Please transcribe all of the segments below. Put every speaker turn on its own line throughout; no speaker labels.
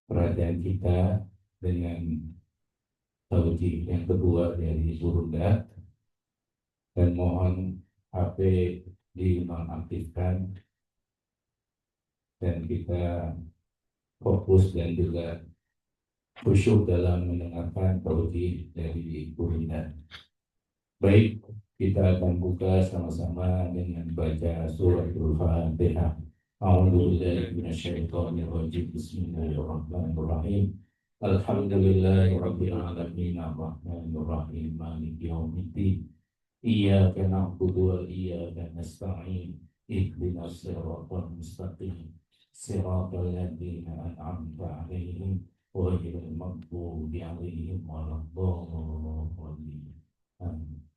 perhatian kita dengan tausiah yang kedua dari Burda, dan mohon HP dinonaktifkan dan kita fokus dan juga khusyuk dalam mendengarkan tausiah dari Burda. Baik, kita akan buka sama-sama dengan baca suratul Fatihah. A'udzubillahi minasyaitonir rajim. Bismillahirrahmanirrahim. Alhamdulillahirabbil alamin arrahmanir rahim maliki yaumiddin. Iyyaka na'budu wa iyyaka nasta'in. Ihdinas siratal mustaqim. Siratal ladzina an'amta 'alaihim ghairil maghdubi 'alaihim waladdallin. Amin.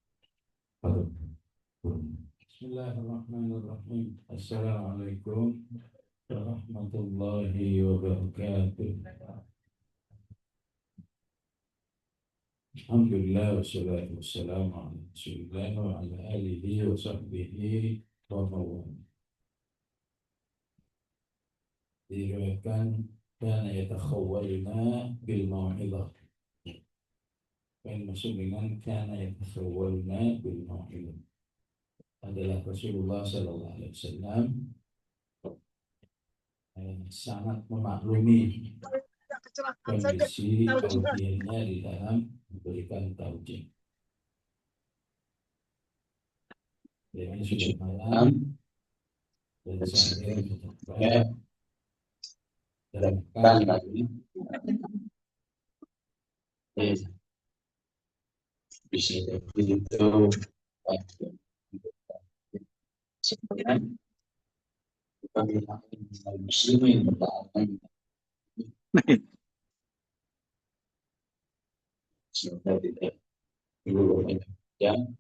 Bismillahirrahmanirrahim. Assalamualaikum warahmatullahi wabarakatuh. Alhamdulillah wassalatu wassalamu ala Rasulillah wa ala alihi wa sahbihi wa mawala. Diriwayatkan kana yatakhawwaluna bil mau'izah. Yang maksud dengan kana yatakhawwaluna bil mau'izah adalah Rasulullah Sallallahu Alaihi Wasallam sangat memaklumi kondisi tauhidnya di dalam memberikan tauhid. Ini sudah malam dan saya mencoba dan lagi bisa itu sebenarnya pemilihan muslimin bertahan semoga tidak perlu banyak yang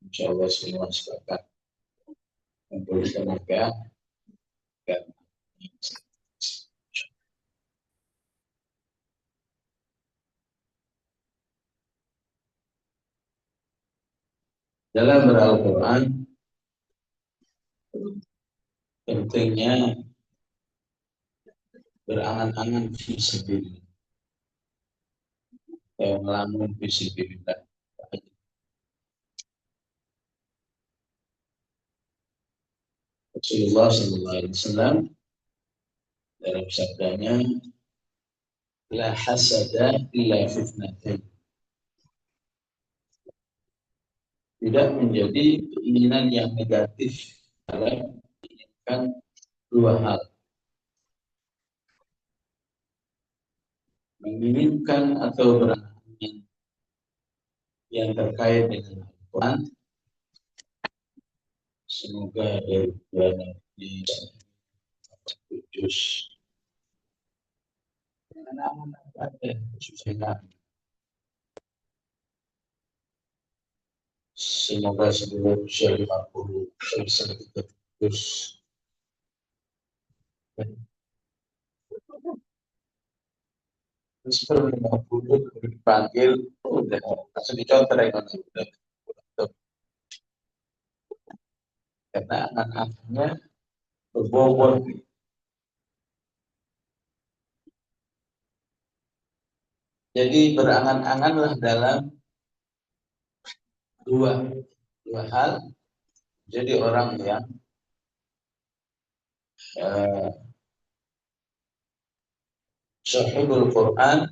insya Allah semua sepakat untuk tenaga dan dalam Al-Quran pentingnya berangan-angan fisabilillah, melamun fisabilillah. Rasulullah Sallallahu Alaihi Wasallam dalam sabdanya, la hasada illa fitnatain. Tidak menjadi keinginan yang negatif dalam menginginkan dua hal. Menginginkan atau berangan yang terkait dengan Al-Quran. Semoga dari bulan di Kudus anak-anak ada susah. Semoga sebelum usia 50 selesai kita terus. Sebelum 50 dipanggil, udah langsung dicontoh udah. Karena anak-anaknya berbobot. Jadi berangan-anganlah dalam dua hal. Jadi orang yang sahibul Quran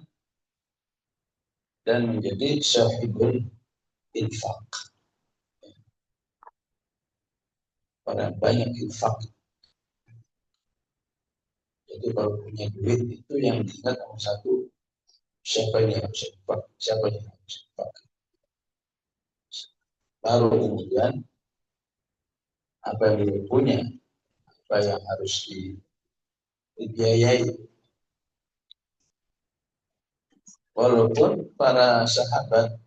dan menjadi sahibul infak. Orang banyak infak. Jadi kalau punya duit itu yang diingat nomor satu, siapa yang harus infak, siapa yang harus infak. Baru kemudian apa yang dia punya, apa yang harus dibiayai. Walaupun para sahabat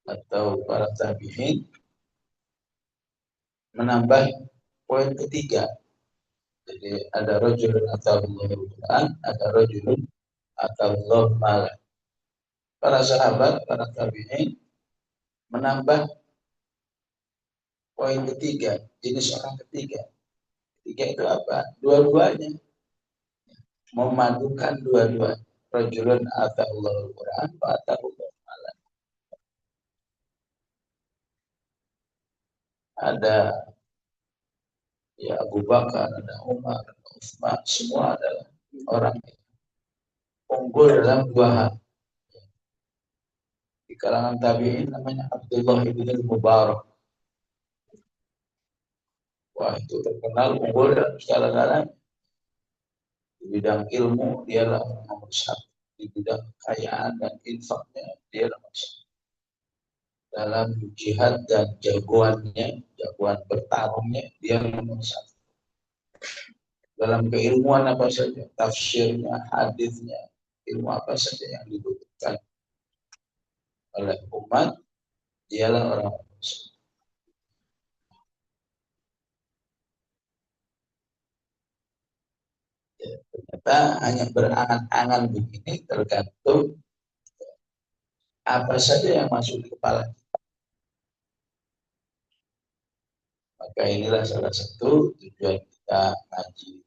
atau para tabi'in menambah poin ketiga. Jadi ada rajulun atallahul Quran, ada rajulun atallahu mal. Para sahabat, para tabi'in menambah poin ketiga, jenis orang ketiga. Ketiga itu apa? Dua-duanya. memadukan dua-dua. Rajulun atahullah Al-Quran wa atahullah malan. Ada ya Abu Bakar, ada Umar, ada Utsman, semua adalah orang yang unggul dalam dua hal. Di kalangan tabi'in namanya Abdullah ibn al-Mubarak. Wah, itu terkenal unggul dalam segala-galanya. Di bidang ilmu dia nomor satu. Di bidang kekayaan dan infaknya dia nomor satu. Dalam jihad dan jagoannya, jagoan bertarungnya dia nomor satu. Dalam keilmuan apa saja, tafsirnya, hadisnya, ilmu apa saja yang dibutuhkan oleh umat, dialah orang muslim. Ya, ternyata hanya berangan-angan begini tergantung apa saja yang masuk di kepala. Maka inilah salah satu tujuan kita ngaji,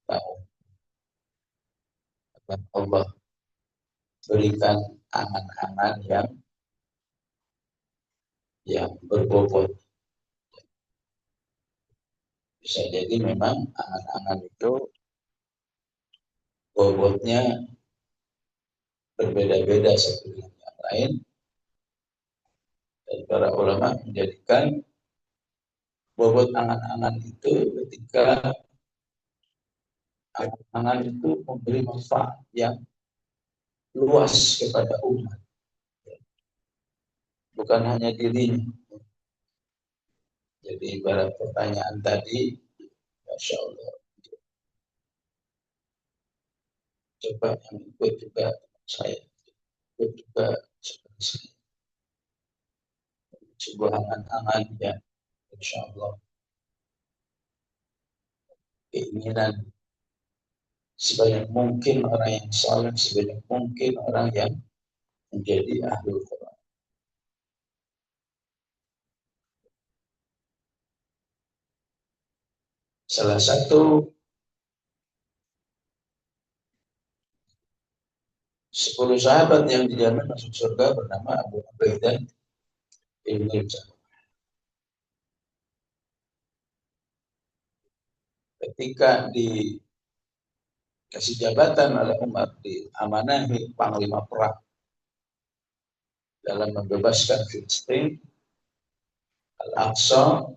tahu agar Allah berikan angan-angan yang berbobot. Bisa jadi memang angan-angan itu bobotnya berbeda-beda satu dengan yang lain. Dan para ulama menjadikan bobot angan-angan itu ketika angan-angan itu memberi manfaat yang luas kepada umat, bukan hanya dirinya. Jadi ibarat pertanyaan tadi, Masya Allah, coba yang ikut juga saya, ikut juga seperti saya. Sebuah angan-angan yang Insya Allah keinginan sebanyak mungkin orang yang saleh, sebanyak mungkin orang yang menjadi ahli Quran. Salah satu 10 sahabat yang dijamin masuk surga bernama Abu Ubaidah bin Jarrah. Ketika dikasih jabatan oleh Umar, diamanahi panglima perang dalam membebaskan Filistin, Al-Aqsa,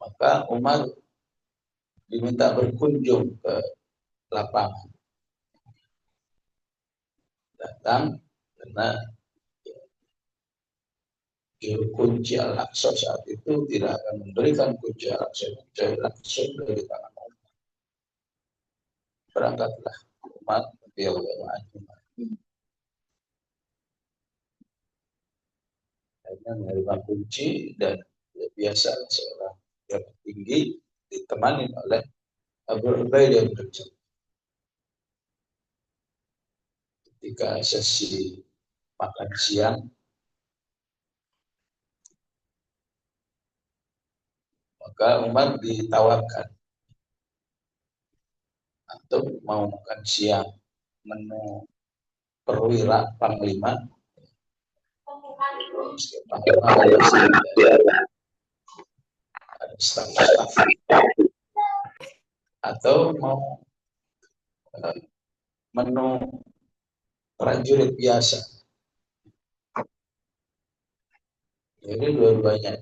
maka Umar diminta berkunjung ke lapangan. Datang karena juru kunci Al-Aqsa saat itu tidak akan memberikan kunci Al-Aqsa kecuali langsung dari tangan Umar. Berangkatlah Umar radhiyallahu anhu. Hanya menerima kunci dan biasa seorang yang tinggi ditemani oleh Abu Ubaidah bin Jarrah. Ketika sesi makan siang, maka Umar ditawarkan untuk mau makan siang menu perwira panglima. Panglima ada staf-staf atau mau menu prajurit biasa. Jadi dua-duanya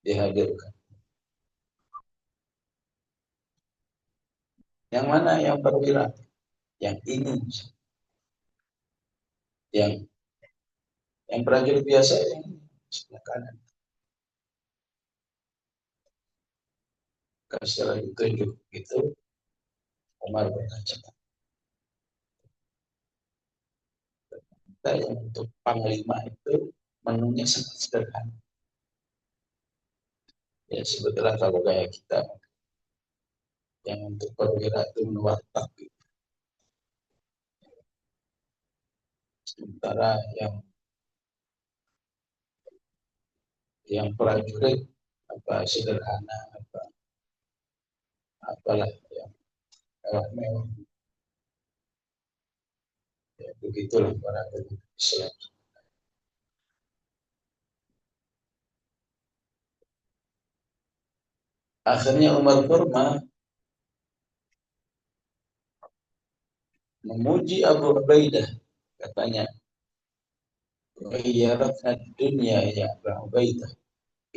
dihadirkan. Yang mana yang perwira? Yang ini. Yang prajurit biasa yang sebelah kanan. Karena setelah ditunjuk itu, Umar berkata, yang untuk panglima itu menunya sangat sederhana. Ya sebetulnya kalau gaya kita, yang untuk perwira itu menu warteg. Sementara yang prajurit apa sederhana apa apalah yang mewah-mewah. Ya, begitulah para Islam. Akhirnya Umar Kurma memuji Abu Ubaidah, katanya, "Ghayyaratna dunya ya Abu Ubaidah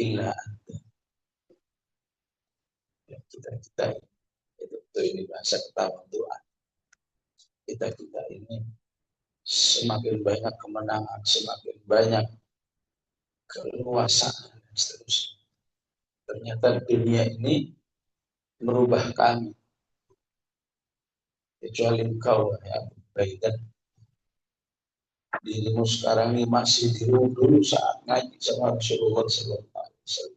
illa kita itu ini bahasa ketawa doa. Kita ini semakin banyak kemenangan, semakin banyak keluasan dan seterusnya. Ternyata dunia ini merubah kami. Kecuali engkau ya Abu Ubaidah, dirimu sekarang ini masih dulu saat ngaji sama Rasulullah SAW.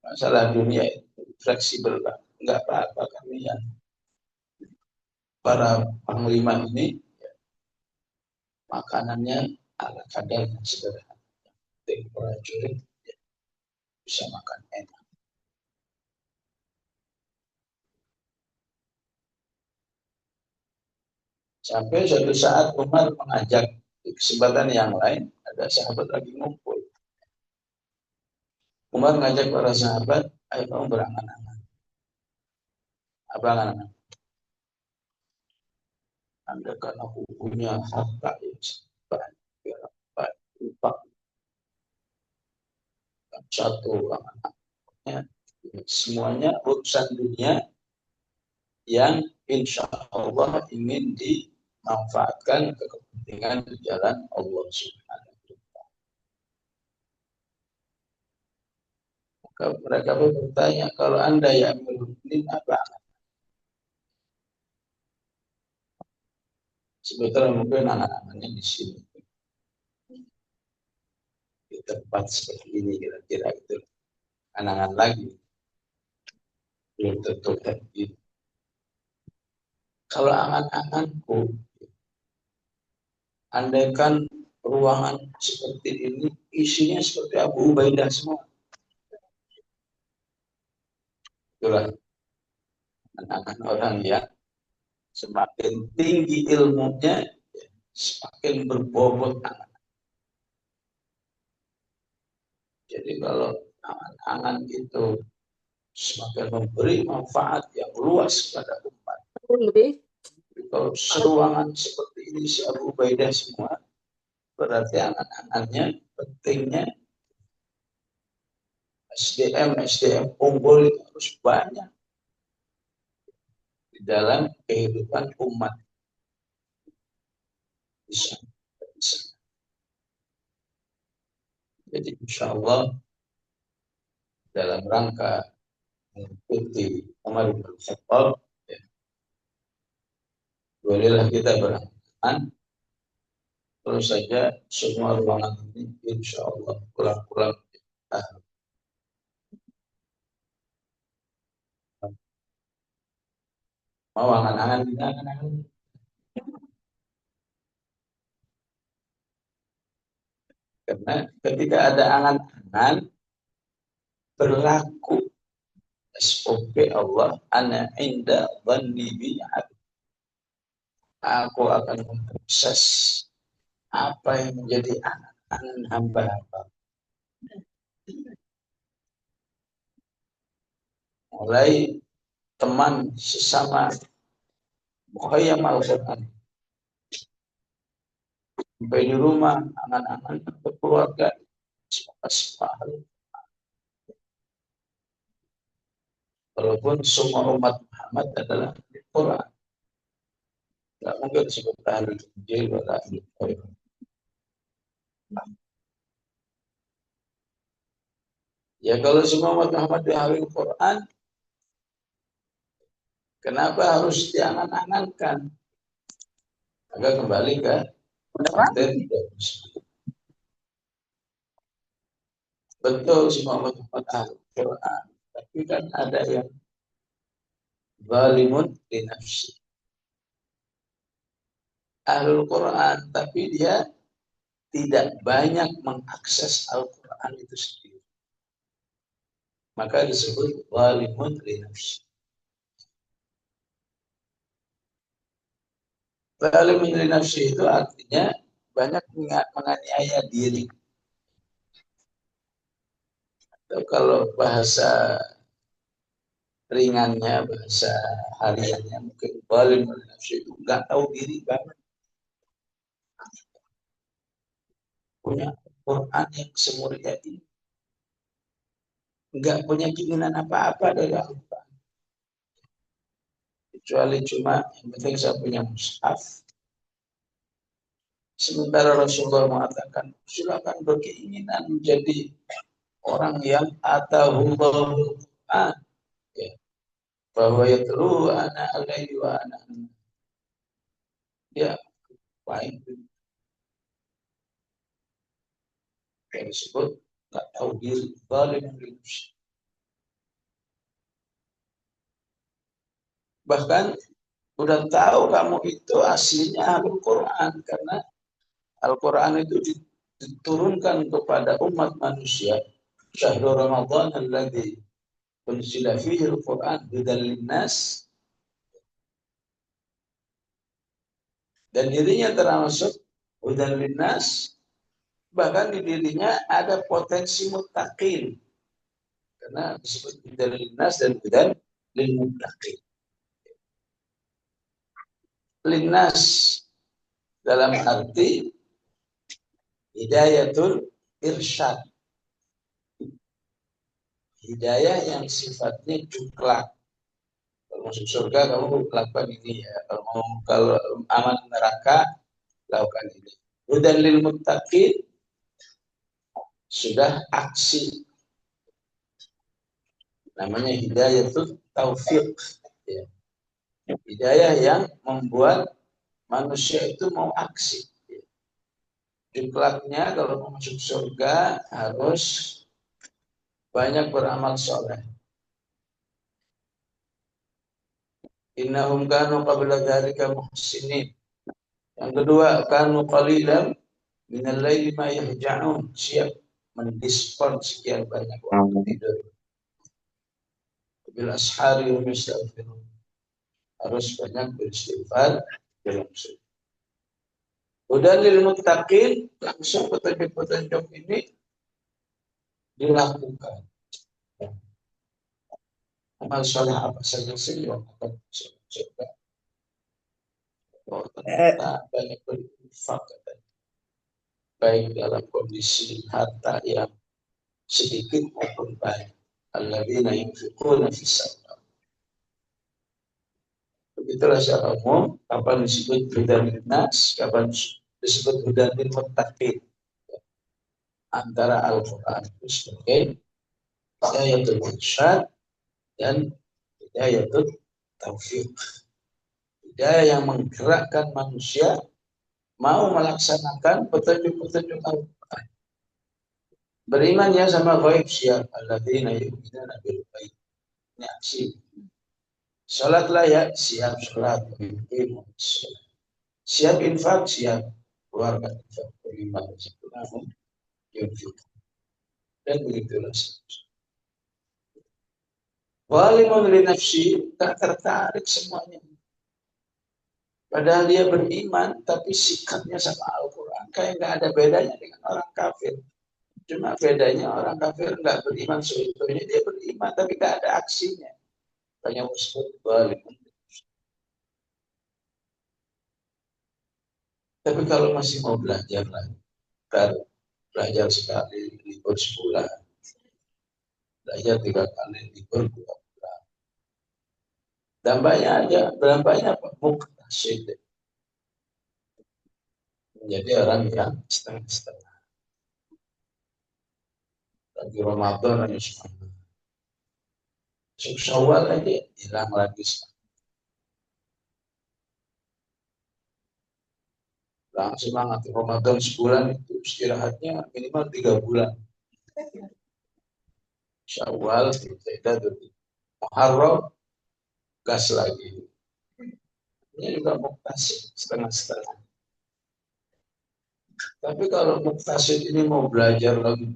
Masalah dunia itu fleksibel, Pak. Enggak apa-apa, kami yang para panglima ini makanannya ala kadar yang sederhana. Yang prajurit ya, bisa makan enak. Sampai suatu saat Umar mengajak di kesempatan yang lain, ada sahabat lagi ngumpul. Umar mengajak para sahabat, ayo kamu berangan-angan. Apa angan-angan? Anda kan aku punya harta yang banyak, empat satu angan-angannya. Semuanya urusan dunia yang insya Allah ingin dimanfaatkan ke kepentingan di jalan Allah Subhanahu wa Ta'ala. Maka mereka bertanya, kalau Anda yang Mukminin apa? Sebetulnya mungkin anak-anaknya di sini di tempat seperti ini kira-kira itu angan lagi belum tentu happy. Kalau angan-anganku, andaikan ruangan seperti ini isinya seperti Abu Ubaidah semua. Itulah angan orang yang semakin tinggi ilmunya, semakin berbobot angan. Jadi kalau angan-angan itu semakin memberi manfaat yang luas pada umat. Kalau seruangan seperti ini si Abu Ubaidah semua, berarti angan-angannya pentingnya SDM unggul itu harus banyak di dalam kehidupan umat. Bisa. Jadi insya Allah dalam rangka mengikuti Umar bin Khattab, ya, bolehlah kita berangan. Terus saja semua ruangan ini insya Allah pulang-pulang mau angan-angan. Karena ketika ada angan-angan berlaku SOP Allah, ana inda dhanni bi abdi. Aku akan memproses apa yang menjadi angan-angan hamba-hamba. Mulai teman sesama mukhayyam al-Quran, sampai di rumah angan-angan keluarga sepakat. Walaupun semua umat Muhammad adalah Quran, tidak mungkin disebut ahli Injil atau ahli Quran. Ya kalau semua umat Muhammad di ahli Quran, kenapa harus diangan-angankan? Maka kembali ke materi. Betul semua umat Muhammad ahli Quran, tapi kan ada yang zalimun li nafsi. Ahlul Quran, tapi dia tidak banyak mengakses Al-Quran itu sendiri. maka disebut zalimun li nafsi. Zalimun li nafsi itu artinya banyak menganiaya diri. Atau kalau bahasa ringannya, bahasa hariannya mungkin zalimun li nafsi itu nggak tahu diri banget. Punya Quran yang semulia ini, nggak punya keinginan apa-apa dari Allah. Kecuali cuma yang penting saya punya mushaf. Sementara Rasulullah mengatakan, silakan berkeinginan menjadi orang yang atahullahu Quran. Ya. Bahwa yatlu ana alaihi wa ana. Ya, baik. Yang disebut tak tahu diri, zalim diri. Bahkan udah tahu kamu itu aslinya Al-Quran, karena Al-Quran itu diturunkan kepada umat manusia. Syahrul Ramadan alladzi unzila fihi al-Quran hudan linnas, dan dirinya termasuk hudan linnas, bahkan di dirinya ada potensi muttaqin karena disebut hudan linnas dan hudan lil muttaqin. Linnas dalam arti hidayatul irsyad, hidayah yang sifatnya cuklat. Kalau masuk surga kamu lakukan ini ya, kalau aman neraka lakukan ini. Hudan lil muttaqin sudah aksi, namanya hidayatul taufik ya. Hidayah yang membuat manusia itu mau aksi. Diklatnya kalau mau masuk surga harus banyak beramal soleh. Innahum kanu qabla dzalika muhsinin. Yang kedua, kanu qalilan minal laili ma yahja'un, siap mendiskon sekian banyak waktu tidur. Bil ashari hum yastaghfirun, harus banyak beristighfar dalam surga. Udah lil muttaqin, langsung petunjuk-petunjuk ini dilakukan. Amal soleh apa saja sih yang akan surga? Oh, ternyata banyak berinfak, baik dalam kondisi harta yang sedikit maupun banyak. Alladzina yunfiquna fis sabilillah. Begitulah secara umum kapan disebut hudan linnas, kapan disebut hudan lil muttaqin. Antara Al-Quran itu sebagai hidayatul irsyad dan hidayatul taufiq. Hidayah yang menggerakkan manusia mau melaksanakan petunjuk-petunjuk Al-Quran. Beriman ya sama gaib, siap. Alladzina yu'minuna bil ghaib. Ini aksi. Salatlah ya, siap salat. Siap infak, siap keluarga infak. Beriman namun yunfik. Dan begitulah. Walimun li nafsi, tak tertarik semuanya. Padahal dia beriman, tapi sikapnya sama Al-Quran kayak nggak ada bedanya dengan orang kafir. Cuma bedanya orang kafir nggak beriman seutuhnya, dia beriman tapi nggak ada aksinya. Banyak disebut balik. Tapi kalau masih mau belajar lagi, baru belajar sekali libur sebulan, belajar 3 kali libur 2 bulan. Dampaknya aja, dampaknya apa? Muktasid. Menjadi orang yang setengah-setengah. Lagi Ramadan hanya semangat. Syawal aja hilang lagi. Langsung semangat Ramadan sebulan itu istirahatnya minimal 3 bulan. Syawal, Dzulhijjah, Muharram, gas lagi. Ini juga muktasid setengah-setengah. Tapi kalau muktasid ini mau belajar lagi,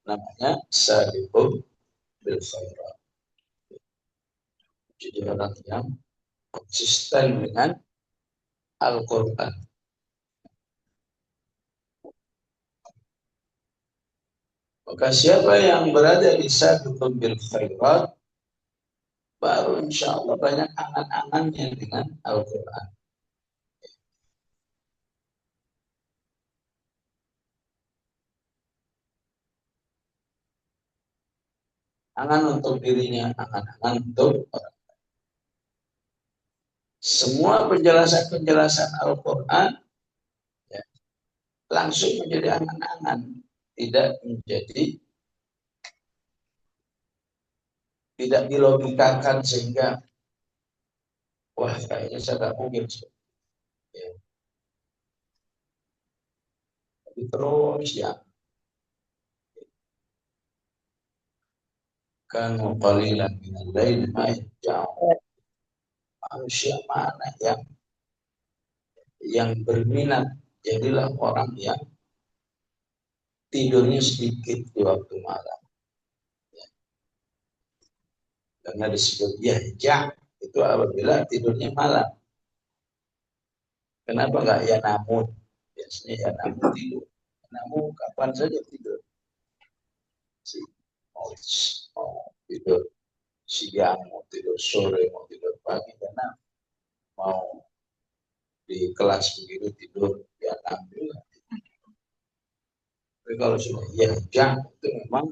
namanya sabiqun bil khairat. Jadi orang yang konsisten dengan Al-Quran. Maka siapa yang berada di sabiqun bil khairat, baru insya Allah banyak angan-angannya dengan Al-Quran. Angan untuk dirinya, angan-angan untuk orang. Semua penjelasan-penjelasan Al-Quran ya, langsung menjadi angan-angan, tidak menjadi, tidak dilogikakan sehingga wah kayaknya saya nggak mungkin. Ya. Tapi terus ya kan qalilan minal lail ma yahja'un. Manusia mana yang berminat, jadilah orang yang tidurnya sedikit di waktu malam. Ya. Karena disebut yahja' itu apabila tidurnya malam. Kenapa enggak ya namun? Biasanya ya namun tidur. Namun kapan saja tidur. Mau tidur siang, mau tidur sore, mau tidur pagi, karena mau di kelas begitu tidur ya alhamdulillah. Tapi kalau sudah ya jam itu memang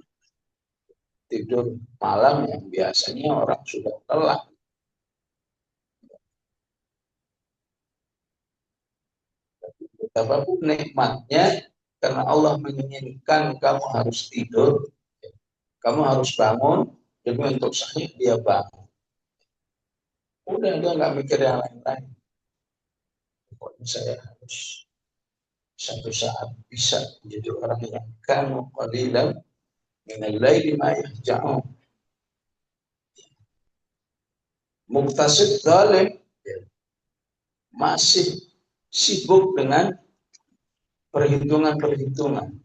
tidur malam yang biasanya orang sudah telat. Betapapun nikmatnya karena Allah menginginkan kamu harus tidur, kamu harus bangun demi untuk sahih dia bangun. Udah dia nggak mikir yang lain-lain. Pokoknya saya harus satu saat bisa menjadi orang yang kamu qalilan minal laili ma yahja'un. Muktasib zalim masih sibuk dengan perhitungan-perhitungan.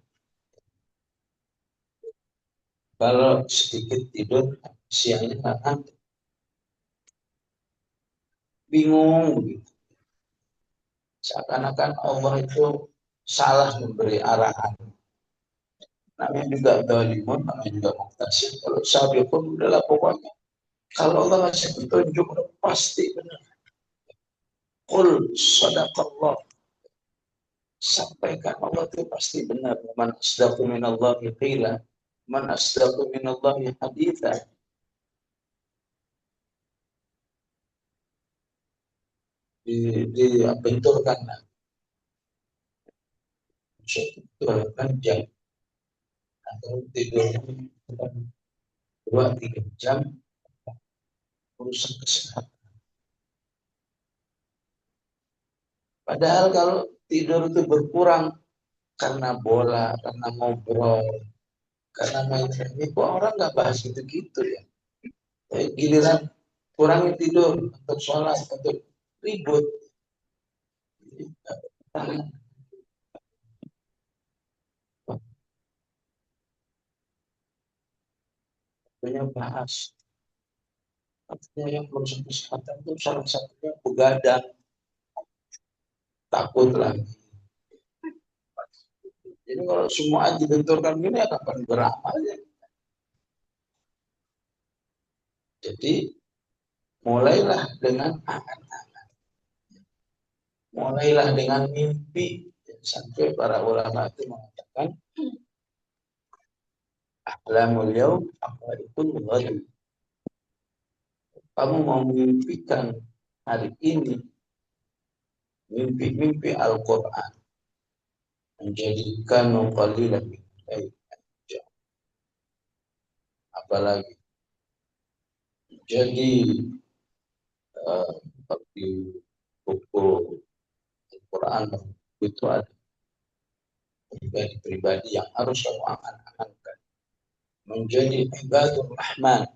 Kalau sedikit tidur siangnya nggak bingung begitu. Seakan-akan Allah itu salah memberi arahan. Namanya juga zalimun, namanya juga muktasib. Kalau sabi pun udahlah pokoknya. Kalau Allah ngasih petunjuk pasti benar. Qul sadaqallah. Sampaikan Allah itu pasti benar. Man asdaqu minallahi qila. Man asdaqu minallahi haditha. Dibenturkan suatu jam atau tidur 2-3 jam urusan kesehatan. Padahal kalau tidur itu berkurang karena bola, karena ngobrol, karena main ini, kok orang nggak bahas gitu-gitu ya. Giliran kurangi tidur untuk sholat, untuk ribut. Punya bahas. Artinya yang urusan kesehatan itu salah satunya begadang, takut lagi. Jadi kalau semua dibenturkan gini ya kapan beramal ya. Jadi mulailah dengan angan-angan. Mulailah dengan mimpi. Sampai para ulama itu mengatakan ahlamul yaum aqwalikul ghadi. Kamu mau memimpikan hari ini mimpi-mimpi Al-Quran, menjadikan qalilan min al-lail, apalagi jadi di buku Al-Quran itu ada pribadi-pribadi yang harus kamu angan-angankan menjadi ibadur rahman,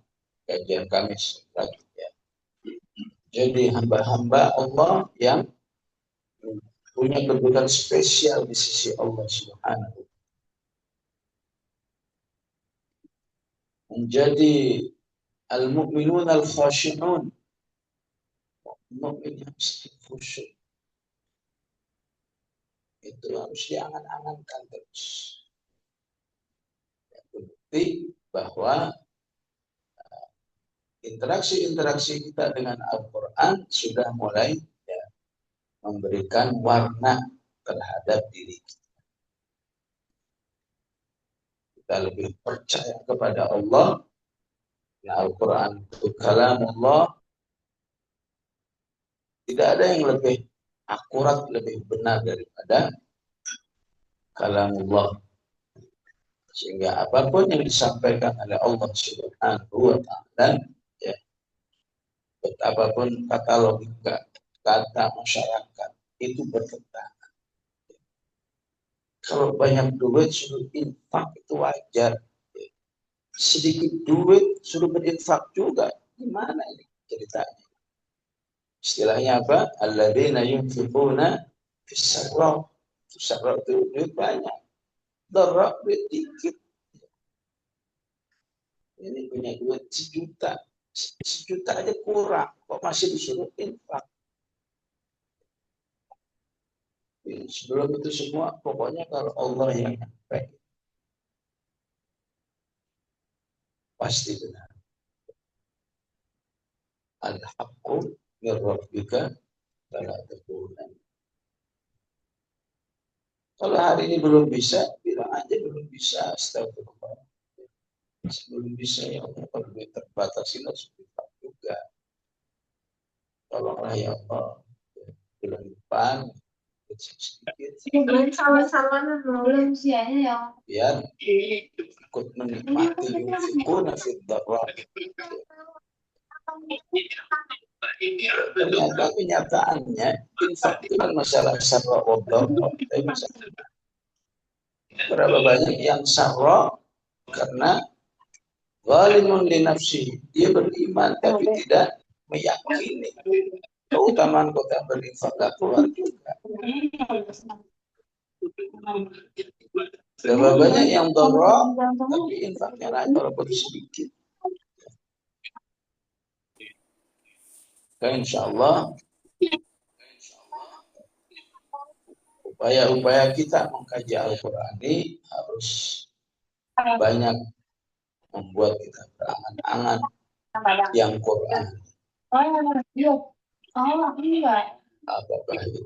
kajian kami selanjutnya. Jadi hamba-hamba Allah yang punya kedudukan spesial di sisi Allah Subhanahu. menjadi al-mu'minun al-khashi'un, mukmin yang khusyuk. Itu harus diangan-angankan terus. Bukti bahwa interaksi-interaksi kita dengan Al-Quran sudah mulai memberikan warna terhadap diri kita. Kita lebih percaya kepada Allah. Al-Quran itu kalamullah. Tidak ada yang lebih akurat, lebih benar daripada kalamullah. Sehingga apapun yang disampaikan oleh Allah Subhanahu wa Ta'ala, ya, betapapun kata logika, kata masyarakat, itu bertentangan. Kalau banyak duit suruh infak itu wajar. Sedikit duit suruh berinfak juga. Gimana ini ceritanya? Istilahnya apa? Alladzina yunfiquna fis-sarra. Sarra itu duit banyak. Dharra duit dikit. Ini punya duit sejuta. Sejuta aja kurang. Kok masih disuruh infak? Sebelum itu semua, pokoknya kalau Allah yang nyampe, pasti benar. Al-haqqu min rabbika fala takunan. Kalau hari ini belum bisa, bilang aja belum bisa. Astagfirullah. Belum bisa ya Allah, kalau duit terbatas ini harus infak juga. Tolonglah ya Allah. Bulan depan sedikit. Biar ikut menikmati yunfikuna fid dharra. Ternyata kenyataannya infak itu kan masalah sarra wa dharra. Berapa banyak yang sarra karena zalimun li nafsi, dia beriman tapi tidak meyakini keutamaan kota berinfak, gak keluar juga. Berapa banyak yang dharra tapi infaknya naik walaupun sedikit. Insya Allah upaya-upaya kita mengkaji Al-Quran ini harus banyak membuat kita berangan-angan yang Quran. Apakah itu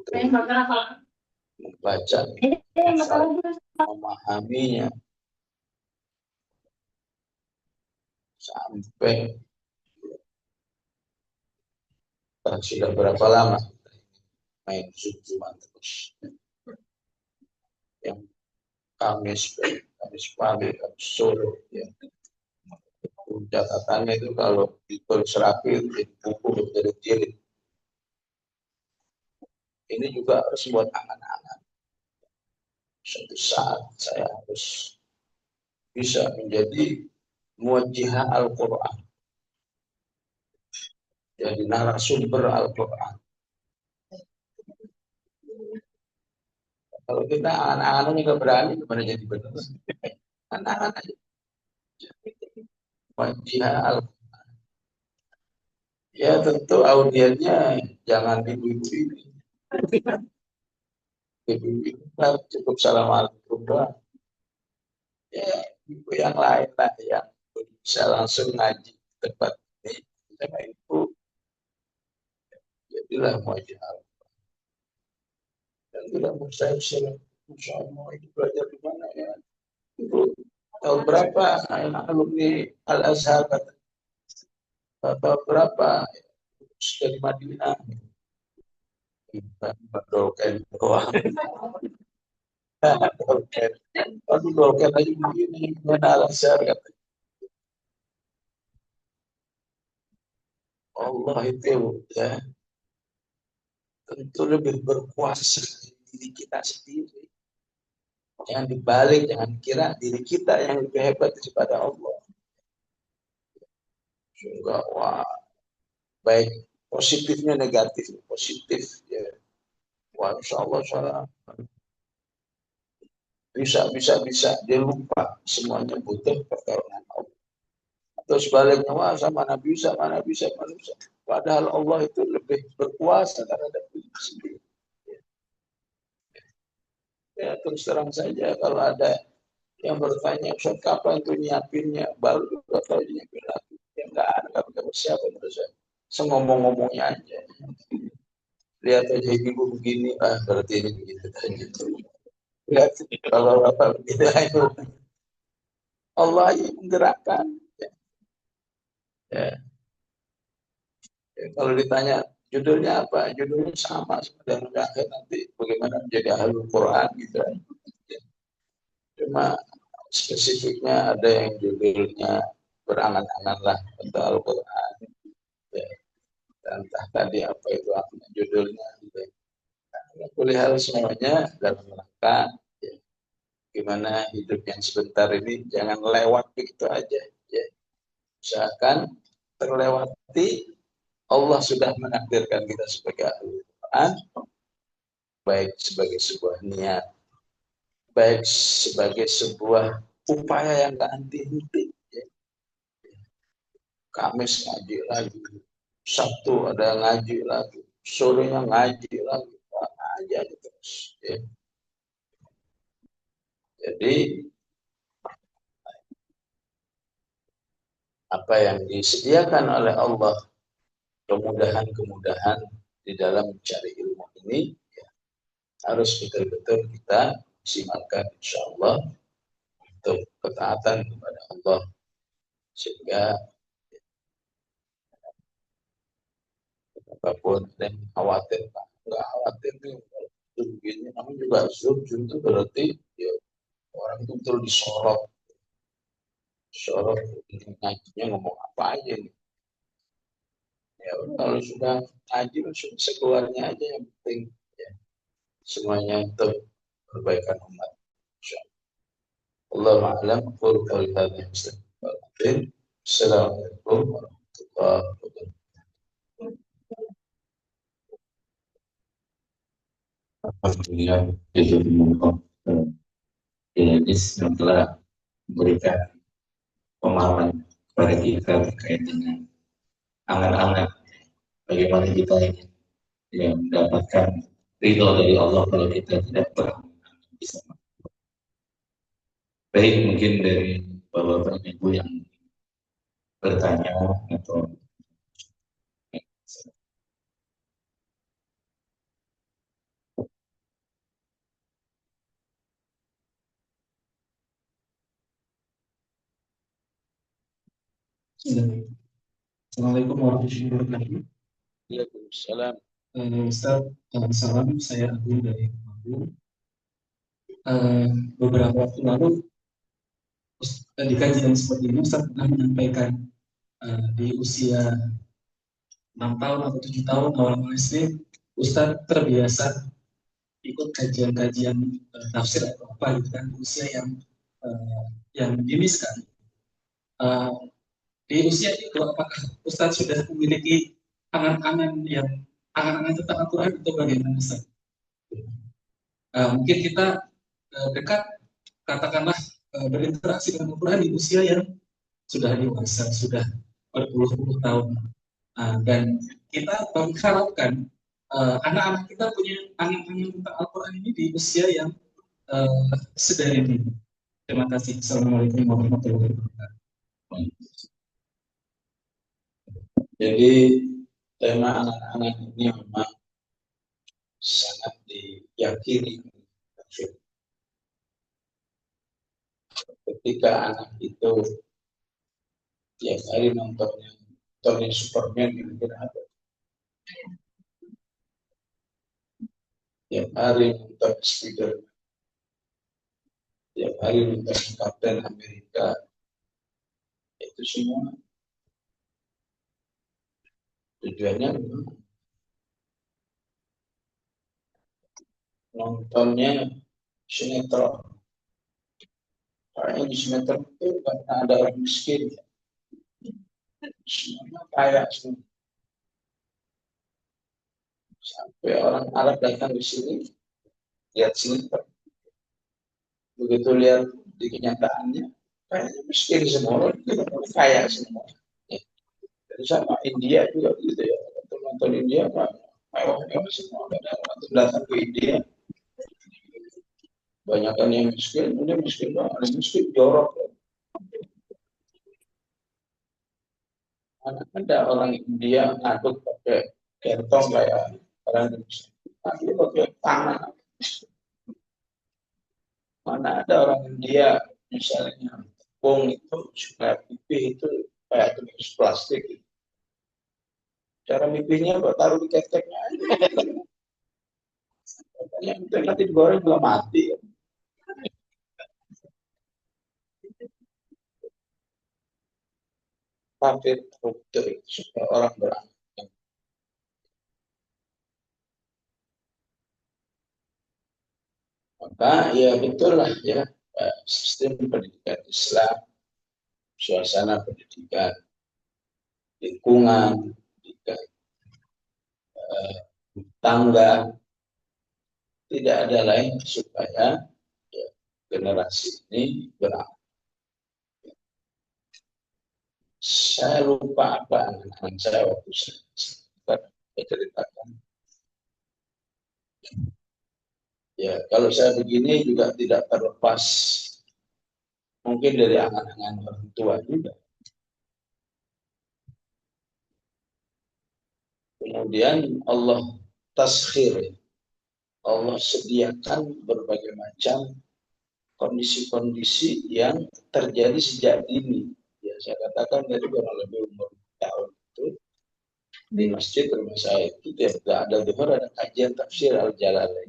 membaca, memahaminya sampai sudah berapa lama main Zoom terus. Yang Kamis pagi, Kamis sore, ya. Catatannya itu kalau ditulis rapi itu buku dari jilid. Ini juga harus buat angan-angan. Suatu saat saya harus bisa menjadi muwajjihah Al-Quran, jadi narasumber Al-Quran. Kalau kita angan-angan juga berani, gimana jadi benar? Angan-angan aja. Muwajjihah Al-Quran. Ya tentu audiennya jangan ibu-ibu ini. Ibu-ibu cukup assalamualaikum doang. Ya ibu yang lain lah yang bisa langsung ngaji tempat ini sama ibu. Jadilah muwajjihah Al-Quran. Dan tidak mau saya Masya Allah, itu belajar di mana ya? Ibu tahun berapa anak alumni Al-Azhar, tahun berapa dari Madinah, dolken doang. Dolken, aduh dolken aja begini, mana Al-Azhar kata. Allah itu ya tentu lebih berkuasa dari diri kita sendiri. Jangan dibalik, jangan kira diri kita yang lebih hebat daripada Allah. Sehingga wah, baik positifnya negatif, positif ya. Wah, insya Allah saya bisa dia lupa semuanya butuh pertolongan Allah. Terus sebaliknya, wah mana bisa, mana bisa. Padahal Allah itu lebih berkuasa terhadap diri sendiri. Ya, terus terang saja kalau ada yang bertanya, Ustaz kapan tuh nyiapinnya? Baru juga tahu nyiapin lagi. Ya nggak ada, nggak pakai siapa menurut saya. Ngomong-ngomongnya aja. Lihat aja ibu begini, berarti ini begitu tadi. Lihat kalau apa begitu ayo. Allah yang menggerakkan. Ya, ya, kalau ditanya judulnya apa? Judulnya sama sebenarnya akhir nanti bagaimana menjadi ahlul Quran gitu. Cuma spesifiknya ada yang judulnya berangan-angan lah tentang Al-Quran. Ya, dan entah tadi apa itu judulnya. Gitu. Kuliah semuanya dalam rangka ya, gimana hidup yang sebentar ini jangan lewat begitu aja. Ya. Usahakan terlewati Allah sudah menakdirkan kita sebagai ahli Quran, baik sebagai sebuah niat, baik sebagai sebuah upaya yang tak henti-henti. Ya. Kamis ngaji lagi, Sabtu ada ngaji lagi, sorenya ngaji lagi, aja terus. Ya. Jadi apa yang disediakan oleh Allah, kemudahan-kemudahan di dalam mencari ilmu ini ya, harus betul-betul kita simakkan insya Allah untuk ketaatan kepada Allah sehingga apapun dan khawatir nggak khawatir nih begini namun juga zoom itu berarti ya, orang itu betul disorot ngajinya ngomong apa aja nih ya kalau sudah ngaji sudah sekeluarnya aja yang penting ya, semuanya untuk perbaikan umat. Allahu a'lam. Qul qawli hadza wastaghfirullahaladzim. Assalamualaikum warahmatullahi wabarakatuh. Alhamdulillah, jazakumullah. Jadi setelah memberikan pemahaman kepada kita terkait dengan angan-angan bagaimana kita ingin ya, mendapatkan ridho dari Allah kalau kita tidak pernah bisa. Baik, mungkin dari bapak-bapak ibu yang bertanya atau Assalamualaikum warahmatullahi wabarakatuh. Waalaikumsalam. Ustaz, salam, saya Agung dari Bandung. Beberapa waktu lalu di kajian seperti ini Ustaz pernah menyampaikan di usia 6 tahun atau 7 tahun awal SD Ustaz terbiasa ikut kajian-kajian tafsir atau apa gitu kan usia yang dini sekali. Uh, di usia itu apakah Ustaz sudah memiliki angan-angan angan-angan tentang Al-Quran atau bagaimana Ustaz? Mungkin kita dekat katakanlah berinteraksi dengan Al-Quran di usia yang sudah dewasa, sudah berpuluh-puluh tahun. Dan kita mengharapkan anak-anak kita punya angan-angan tentang Al-Quran ini di usia yang sedari ini. Terima kasih. Assalamualaikum warahmatullahi wabarakatuh. Jadi tema anak-anak ini memang sangat diyakini. Ketika anak itu tiap hari nontonnya Superman mungkin ada. Tiap hari nonton Spider, tiap hari nonton Captain Amerika, itu semua tujuannya nontonnya sinetron. Karena di sinetron itu karena ada orang miskin, semuanya kaya semua. Sampai orang Arab datang di sini lihat sinetron. Begitu lihat di kenyataannya, kayaknya miskin semua, kaya semua. Ya. Jadi sama India juga gitu ya. Nonton India mah mewah-mewah semua. Kadang datang ke India, banyak yang miskin, ini miskin banget, ada miskin jorok. Mana ada orang India ngaduk pakai kantong kayak orang Indonesia. Tapi pakai tangan. Mana ada orang India misalnya tepung itu supaya pipih itu kayak tulis plastik. Cara pipihnya kok taruh di keteknya aja. Yang nanti digoreng juga mati. Tapi struktur itu supaya orang berantem. Maka ya betul lah ya, sistem pendidikan Islam, suasana pendidikan, lingkungan, pendidikan tangga, tidak ada lain supaya ya, generasi ini berakhir. Saya lupa apa anak-anak saya waktu saya ceritakan. Ya, kalau saya begini juga tidak terlepas mungkin dari angan-angan orang tua juga. Kemudian Allah taskhir, Allah sediakan berbagai macam kondisi-kondisi yang terjadi sejak dini. Ya, saya katakan dari kurang lebih umur tahun itu di masjid rumah saya itu tiap ada zuhur ada kajian tafsir Al-Jalalain.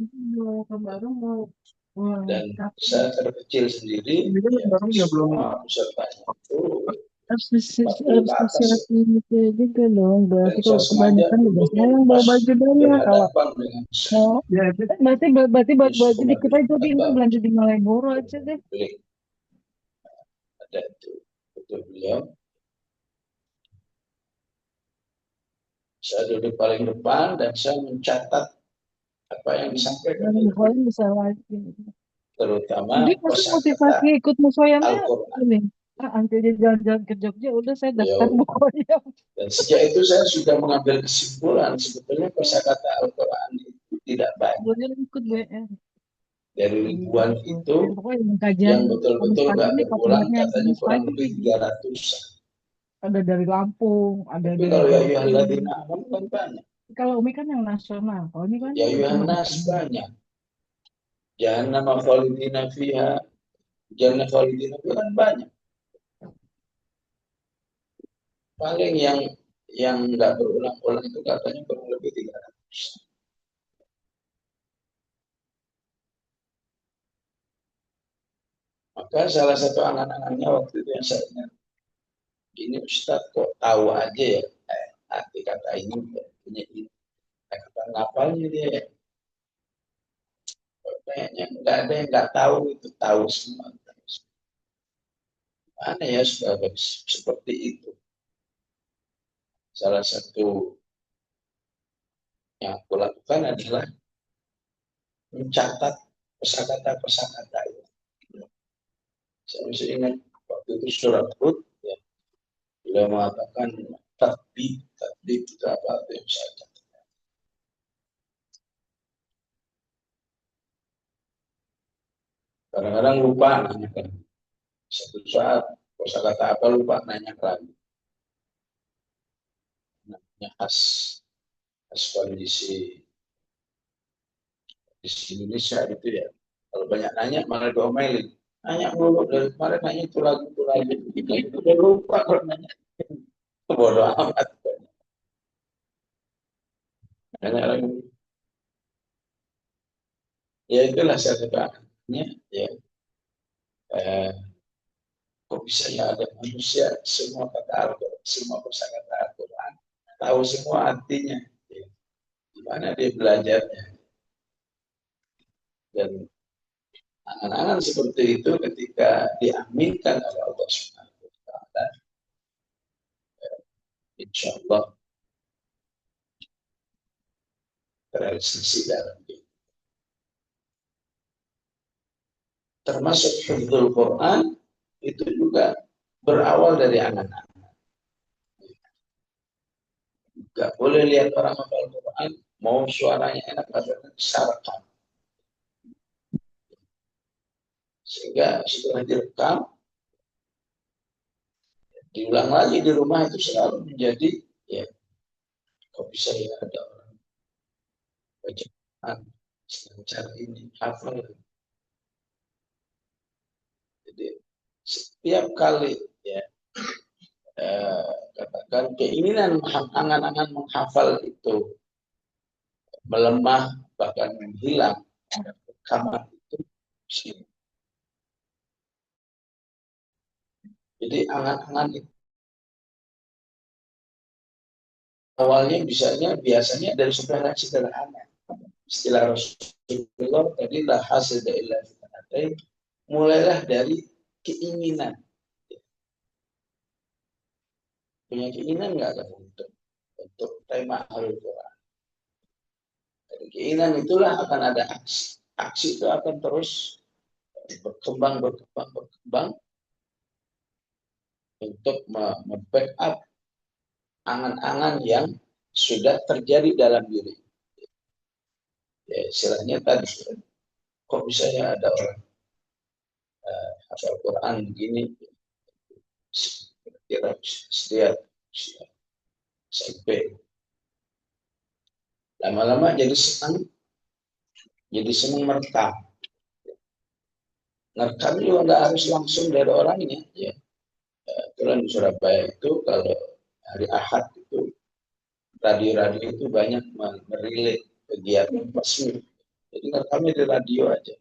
Dan saya terkecil sendiri, ya, semua pesertanya itu
harus disiapin juga dong. Berarti kalau kebanyakan juga saya yang bawa baju banyak. Kalau mau ya berarti buat baju dikit aja di belanja di Malioboro aja deh.
Ada itu betul beliau. Saya duduk paling depan dan saya mencatat apa yang disampaikan
Kalian bisa lagi.
terutama
Jadi masih
kosakata
motivasi ikut musoyamnya
Al-Quran.
ini. Nanti dia jalan-jalan ke Jogja, udah saya daftar
Beliau
musoyam.
dan sejak itu saya sudah mengambil kesimpulan sebetulnya kosakata Al-Quran itu tidak banyak.
Boleh ikut BR.
Dari ribuan itu
Pokoknya yang kajian
yang
Kamis
betul-betul
pagi
nggak
nih, kalau
berulang
dengarnya yang
katanya
Kamis
kurang
pagi
lebih
nih.
300.
Ada dari Lampung, ada
Tapi
dari
kalau ya
Jatim.
Yuhaladina Amam kan banyak.
Kalau Umi kan yang nasional, kalau ini kan
Ya
cuma
Yuhanas banyak. Jahannam khalidina fiha. Jannah khalidina fiha kan banyak. Paling yang nggak berulang-ulang itu katanya kurang lebih 300. Maka salah satu angan-angannya waktu itu yang saya ingat, ini Ustadz kok tahu aja ya arti kata ini punya ini. Kata ngapalnya dia kayaknya nggak ada yang nggak tahu itu tahu semua. Mana ya seperti itu. Salah satu yang aku lakukan adalah mencatat kosakata itu. Saya masih ingat waktu itu surat Hud, ya, beliau mengatakan tatbik itu apa yang saya catat. Kadang-kadang lupa nanya kan. Satu saat kosakata apa lupa nanya lagi. Namanya khas kondisi di Indonesia itu ya. Kalau banyak nanya malah diomelin. Nanya dulu dari kemarin nanya itu lagi. Itu udah lupa kalau nanya. Bodoh amat. Nanya lagi. Ya itulah saya katakannya. Ya, eh, kok bisa ya ada manusia semua kata Al-Quran, semua kosakata Al-Quran, tahu semua artinya. Ya, gimana dia belajarnya? Dan angan-angan seperti itu ketika diaminkan oleh Allah Subhanahu wa taala, insya Allah terrealisasi dalam diri. Termasuk hifdzul Quran itu juga berawal dari anak-anak. Gak boleh lihat orang hafal Quran, mau suaranya enak atau disyaratkan. Sehingga setelah direkam, diulang lagi di rumah itu selalu menjadi, ya, kok bisa ya ada orang baca Quran dengan cara ini, hafal. Jadi setiap kali, ya, katakan keinginan angan-angan menghafal itu melemah bahkan menghilang, rekaman itu sini. Jadi angan-angan itu awalnya biasanya dari sederhana. Istilah Rasulullah tadi la hasada illa fitnatain, mulailah dari keinginan. Punya keinginan nggak ada untuk tema Al-Quran. Dari keinginan itulah akan ada aksi. Aksi itu akan terus berkembang untuk membackup angan-angan yang sudah terjadi dalam diri. Ya, istilahnya tadi, kok bisa ya ada orang hafal Quran begini, kira setiap SMP. Lama-lama jadi senang merekam. Merekam juga nggak harus langsung dari orangnya. Ya. Kebetulan di Surabaya itu kalau hari Ahad itu radio-radio itu banyak merilis kegiatan pasmi. Jadi rekamnya di radio aja.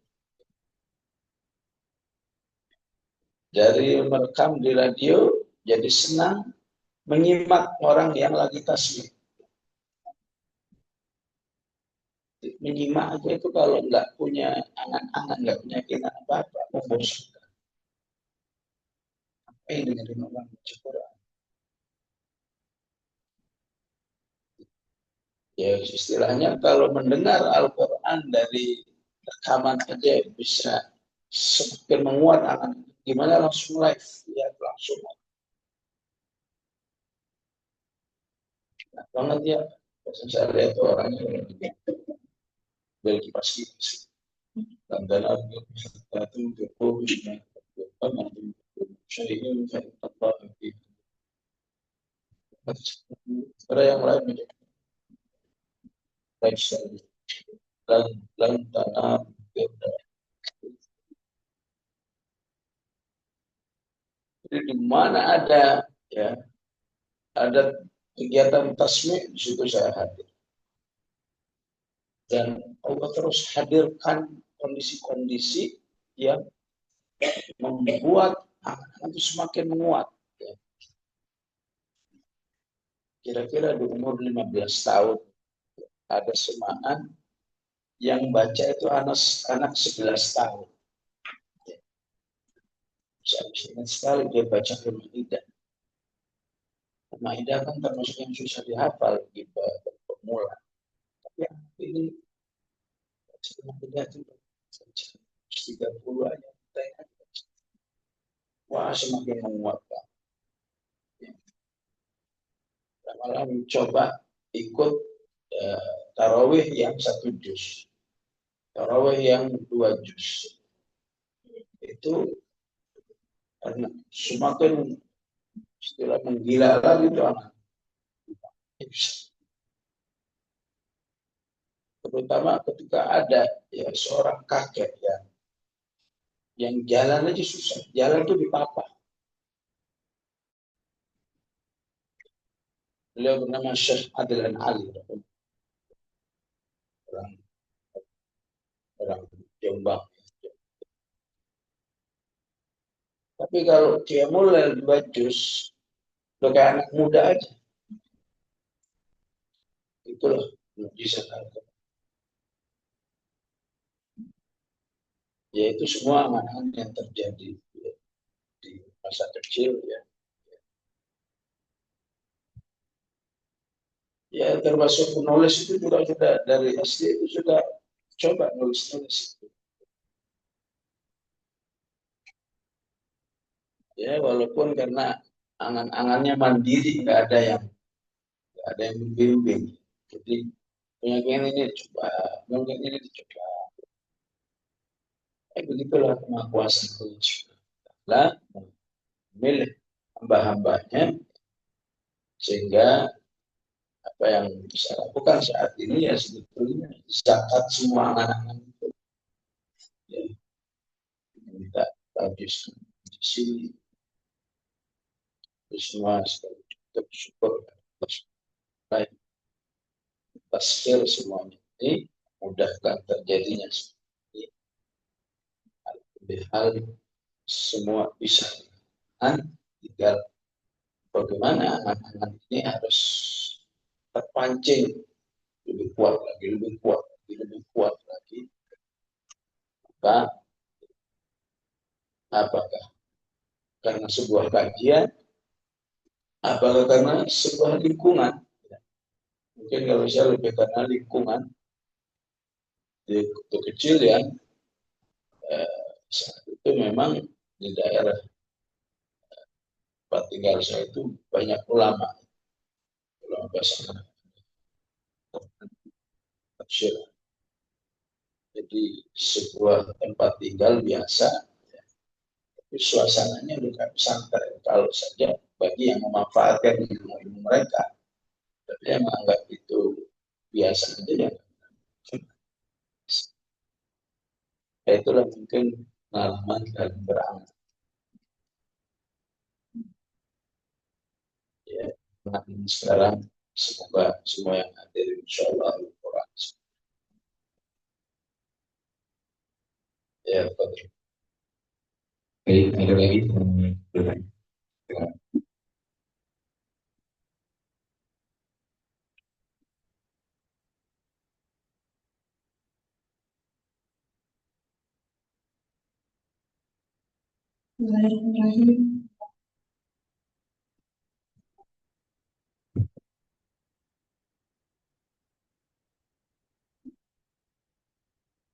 Dari merekam di radio jadi senang menyimak orang yang lagi tasbih. Menyimak aja itu kalau nggak punya angan-angan, nggak punya keinginan apa-apa, membosankan. Apa yang dengerin orang baca Quran? Ya istilahnya kalau mendengar Al-Quran dari rekaman aja bisa semakin menguat angan. Gimana langsung live? Ya langsung. Nah, banget ya. Saya lihat orangnya dari kipas-kipas. Dan dalam satu Jokowi ada yang lain dan tanah. Jadi di mana ada, ya, ada kegiatan tasmi, di situ saya hadir. Dan Allah terus hadirkan kondisi-kondisi yang membuat anak itu semakin menguat. Ya. Kira-kira di umur 15 tahun ada semaan yang baca itu anak 11 tahun. Ya. Saya ingat sekali dia baca Al-Maidah. Al-Maidah kan termasuk yang susah dihafal di pemula. Tapi ini baca Al-Maidah itu 30 aja. Wah, semakin menguatkan. Malah mencoba ikut tarawih yang 1 juz, tarawih yang 2 juz. Itu karena semakin istilah menggila lagi itu anak. Terutama ketika ada, ya, seorang kakek yang jalan aja susah, jalan tuh dipapah. Beliau bernama Syekh Adlan Ali, orang Jombang. Tapi kalau dia mulai 2 juz, udah kayak anak muda aja. Itulah mujizat Al-Quran. Yaitu semua amanah yang terjadi di masa kecil, ya. Ya termasuk penulis itu juga sudah dari SD itu sudah coba nulis. Ya, walaupun karena angan-angannya mandiri, nggak ada yang membimbing. Jadi mungkin ini coba, mungkin ini dicoba. Begitulah kemakuasaan Allah memilih hamba-hambanya sehingga apa yang bisa lakukan saat ini ya sebetulnya zakat semua anak-anak itu ya, minta habis di sini semua kita bersyukur baik tasfir semuanya ini mudahkan terjadinya seperti hal semua bisa tinggal bagaimana anak-anak ini harus terpancing lebih kuat lagi, lebih kuat lagi, lebih kuat lagi. Maka apakah karena sebuah kajian, apakah karena sebuah lingkungan? Mungkin kalau saya lebih karena lingkungan di kecil ya, saat itu memang di daerah tempat tinggal saya itu banyak ulama bahasa tafsir. Jadi sebuah tempat tinggal biasa, tapi suasananya bukan pesantren. Kalau saja bagi yang memanfaatkan ilmu mereka, tapi yang menganggap itu biasa saja ya. Itulah mungkin pengalaman dan beramal. Ya, sekarang semoga semua yang hadir insya Allah Al-Quran. Ya, Pak. Baik, ada lagi bertanya.
Bismillahirrahmanirrahim.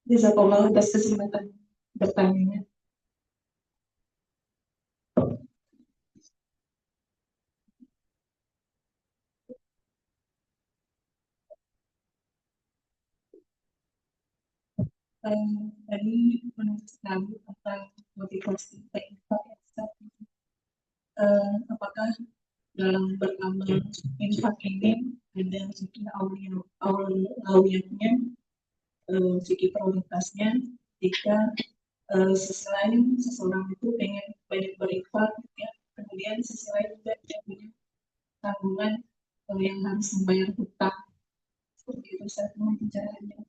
Jazakallah atas kesempatan bertanya. Tadi menurut kamu tentang motivasi infak apakah dalam beramal infak ini ada segi awaliyatnya, segi prioritasnya jika selain seseorang itu pengen banyak berinfak ya, kemudian sisi lain juga dia punya tanggungan yang harus membayar hutang seperti itu saat mau caranya.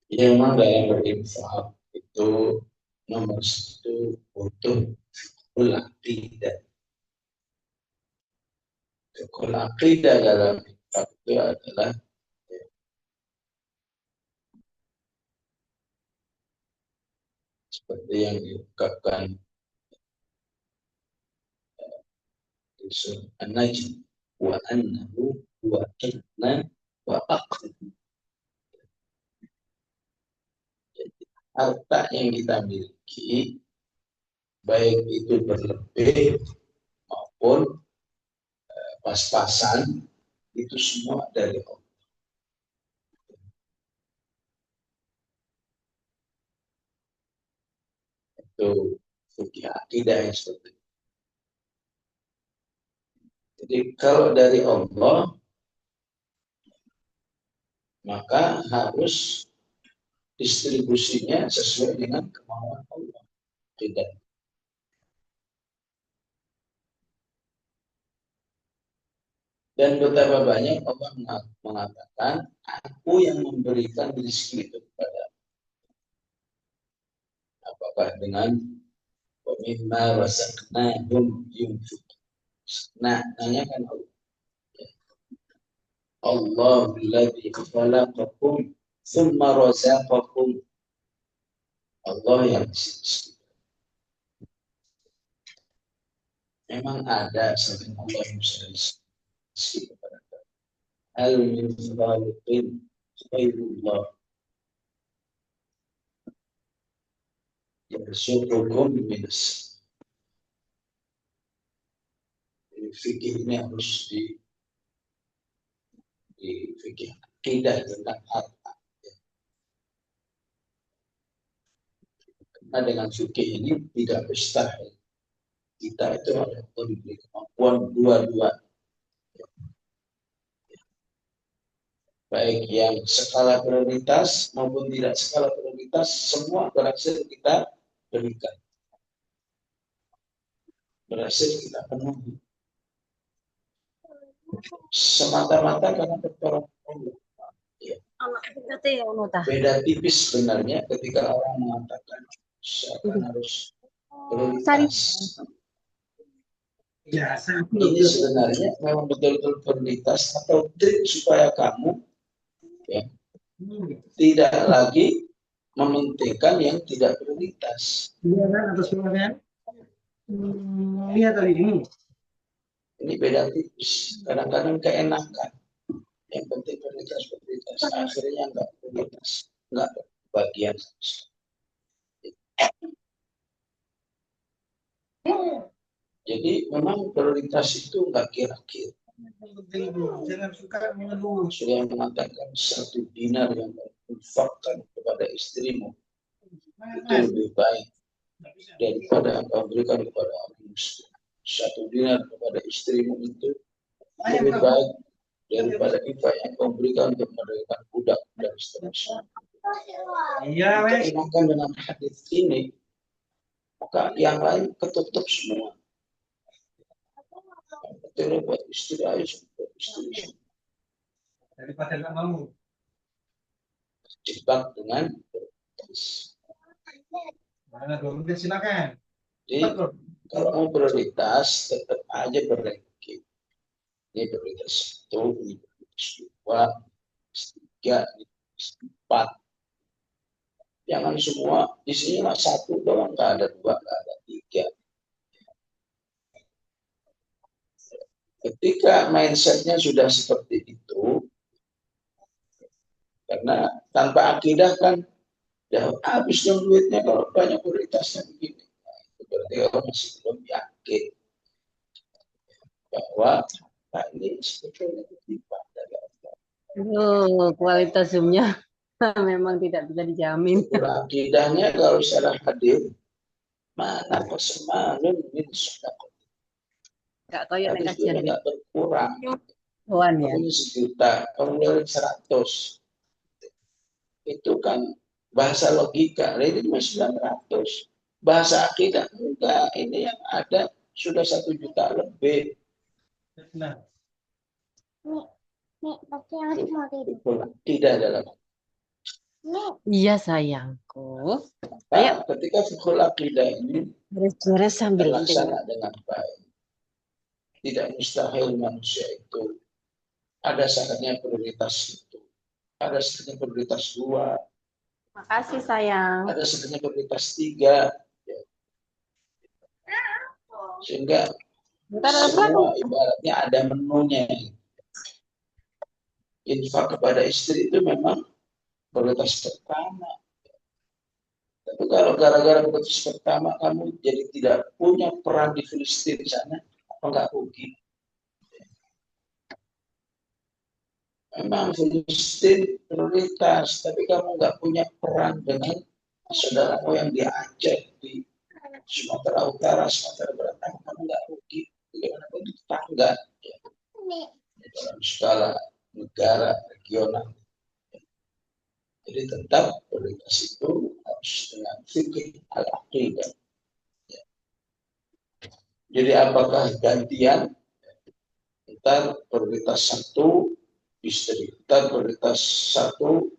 Ya, memang dalam berinfak itu nomor satu butuh aqidah. Aqidah dalam infak itu adalah seperti yang diungkapkan di surah An-Najm, wa annahu wa inna wa aqrab. Harta yang kita miliki baik itu berlebih maupun pas-pasan itu semua dari Allah. Itu fikih akidah yang seperti itu. Jadi kalau dari Allah maka harus distribusinya sesuai dengan kemauan Allah. Tidak. Dan betapa banyak Allah mengatakan, aku yang memberikan rezeki itu kepada. Apakah dengan mimma razaqnahum yunfiq. Nah, nanyakan Allah. Alladzi khalaqakum tsumma razaqakum. Allah yang memang ada selain Allah yang bisa rezeki kepada. Al min khaliqin khairullah. Yarzuqukum minus. Fikih ini harus di fikih akidah tentang harta. Karena dengan fikih ini tidak mustahil kita itu harus diberi kemampuan dua-dua, baik yang skala prioritas maupun tidak skala prioritas, semua berhasil kita berikan, berhasil kita penuhi, semata-mata karena pertolongan Allah. Ya. Beda tipis sebenarnya ketika orang mengatakan siapa harus prioritas. Ini sebenarnya memang betul-betul prioritas atau trik supaya kamu ya, tidak lagi mementingkan yang tidak prioritas. Lihat tadi ini. Ini beda tipis. Kadang-kadang keenakan. Yang penting prioritas, akhirnya enggak prioritas, enggak bagian. Jadi memang prioritas itu enggak kira-kira. Sudah mengatakan 1 dinar yang infakkan kepada istrimu itu lebih baik daripada engkau berikan kepada orang muslim. 1 dinar kepada istrimu itu lebih baik daripada infak yang kau berikan untuk merdekakan budak dan seterusnya. Kita imakan dengan hadis ini, maka yang lain ketutup semua. Betul buat istri aja, buat istri. Daripada nggak mau. Jebak dengan prioritas. Mana dulu silakan. Jadi kalau mau prioritas tetap aja berranking. Ini prioritas 1, ini prioritas 2, 3, 4. Jangan semua isinya 1 doang, nggak ada 2, nggak ada 3. Ketika mindsetnya sudah seperti itu, karena tanpa akidah kan ya habis dong duitnya kalau banyak prioritasnya begini. Nah, berarti orang masih belum yakin bahwa ini sebetulnya kutipan dari Allah.
Kualitas Zoom-nya memang tidak bisa dijamin.
Akidahnya kalau salah hadir, mana kesemangat min sedekah.
Enggak koyo nek kajian
enggak berkurang.
Tuhan ya.
Ini 1.000.000, kalau 100. Itu kan bahasa logika, ini masih 900. Bahasa akidah enggak, ini yang ada sudah 1 juta lebih. Nah, tidak dalam.
Iya sayangku.
Nah, ketika fikul akidah ini
beres-beres sambil
dilaksanakan dengan baik, tidak mustahil manusia itu ada saatnya prioritas itu, ada saatnya prioritas 2.
Makasih sayang.
Ada saatnya prioritas 3. Ya. Sehingga semua ibaratnya ada menunya. Infak kepada istri itu memang prioritas pertama. Tapi kalau gara-gara prioritas pertama kamu jadi tidak punya peran di Filistin di sana, apa enggak rugi? Memang Filistin prioritas, tapi kamu nggak punya peran dengan saudaramu yang di Aceh, di Sumatera Utara, Sumatera Barat, kamu nggak rugi. Bagaimanapun di tetangga, ya. Dalam skala negara, regional. Jadi tetap prioritas itu harus dengan fikih al-aqidah. Ya. Jadi apakah gantian? Ntar prioritas 1 istri, ntar prioritas 1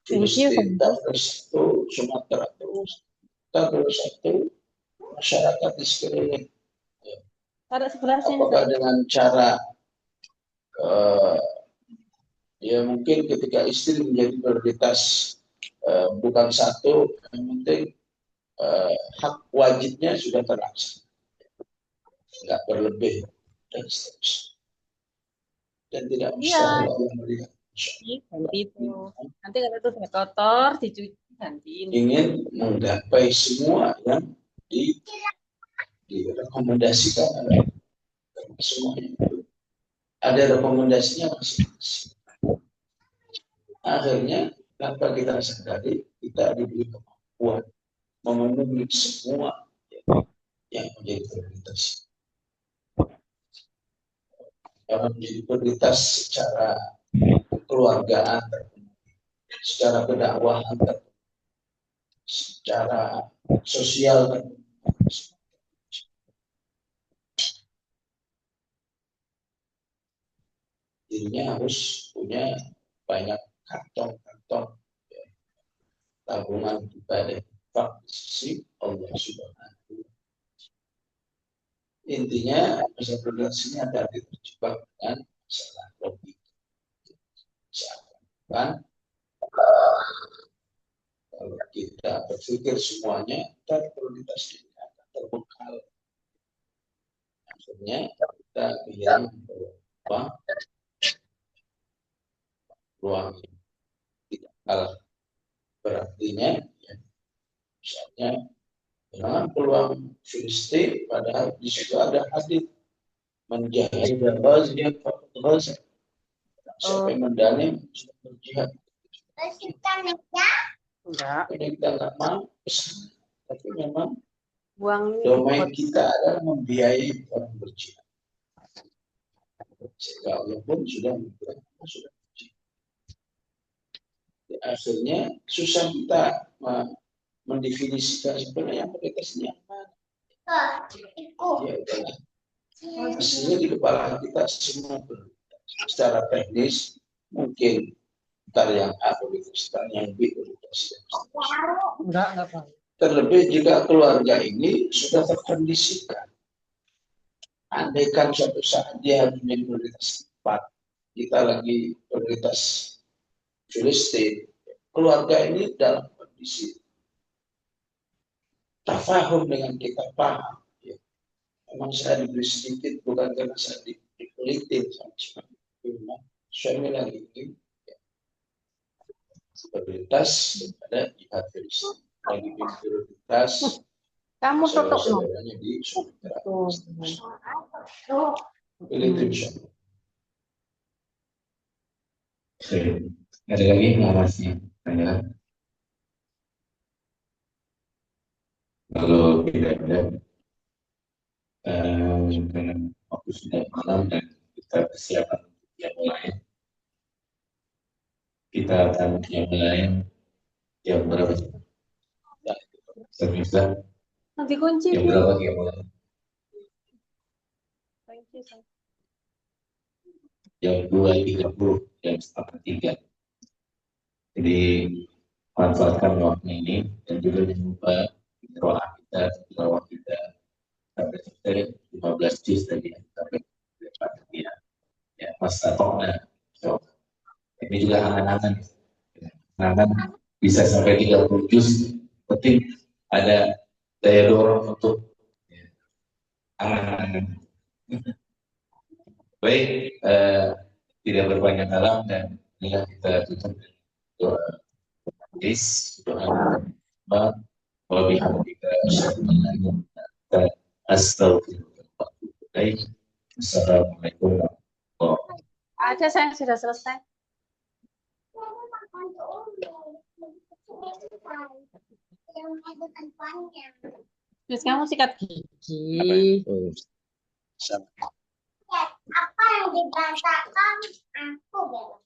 Filistin, ntar prioritas 1 Sumatera, ntar prioritas 1 masyarakat di sekeliling. Ya. Apakah dengan cara ya mungkin ketika istri menjadi prioritas bukan 1, yang penting hak wajibnya sudah terlaksana, nggak berlebih dan seterusnya, dan tidak mustahil Allah melihat.
Ganti itu. Nanti kalau itu sudah kotor, dicuci, gantiin.
Ingin menggapai semua yang direkomendasikan oleh semuanya. Ada rekomendasinya masing-masing. Akhirnya tanpa kita sadari kita diberi kemampuan memenuhi semua yang menjadi prioritas. Yang menjadi prioritas secara kekeluargaan, secara kedakwahan, secara sosial. Dirinya harus punya banyak kantong-kantong tabungan ibadah di sisi Allah Subhanahu. Intinya masalah prioritas ini ada terjebak dengan masalah logika. Seakan kalau kita berpikir semuanya, kita prioritas ini akan terbengkalai. Akhirnya kita bilang bahwa ruang ini tidak kalah. Berartinya, ya, misalnya, dengan peluang Filistin, padahal di situ ada hadis menjahit dan bazir, siapa yang mendani sudah berjihad.
Enggak.
Jadi kita nggak mau, tapi memang
Buang
domain kita adalah membiayai orang berjihad. Sehingga Allah pun sudah membiayai, sudah berjihad. Akhirnya susah kita mendefinisikan sebenarnya yang prioritasnya apa. Ya udahlah. Hasilnya di kepala kita semua prioritas. Secara teknis mungkin ntar yang A prioritas, yang B prioritas.
enggak apa.
Terlebih jika keluarga ini sudah terkondisikan. Andaikan suatu saat dia harus menjadi prioritas 4, kita lagi prioritas Filistin, keluarga ini dalam kondisi tafahum dengan kita paham. Ya. Memang saya diberi sedikit bukan karena saya dipelitin sama suami lagi ini ya. Prioritas kepada jihad Filistin, lagi prioritas
Kamu tutup no.
saudaranya di Sumatera. Filistin.
Ada lagi yang masih tanya? Kalau tidak ada, karena waktu sudah malam dan kita persiapan yang lain, kita akan yang lain jam berapa? Bisa
Nanti kunci.
jam berapa yang lain? Jam 2.30, jam 2:30. Jadi manfaatkan waktu ini dan juga jangan lupa doa kita sampai selesai 15 juz tadi sampai ya pas atoknya. So, ini juga angan-angan bisa sampai 30 juz, penting ada daya dorong untuk angan-angan. Baik, tidak berbanyak dalam dan inilah kita tutup doa. Doa wabihamdika asyhadu an la astagfirullah. Baik, assalamualaikum warahmatullahi wabarakatuh.
Ada saya sudah selesai. Terus kamu sikat gigi.
Apa yang diberantakan aku belum.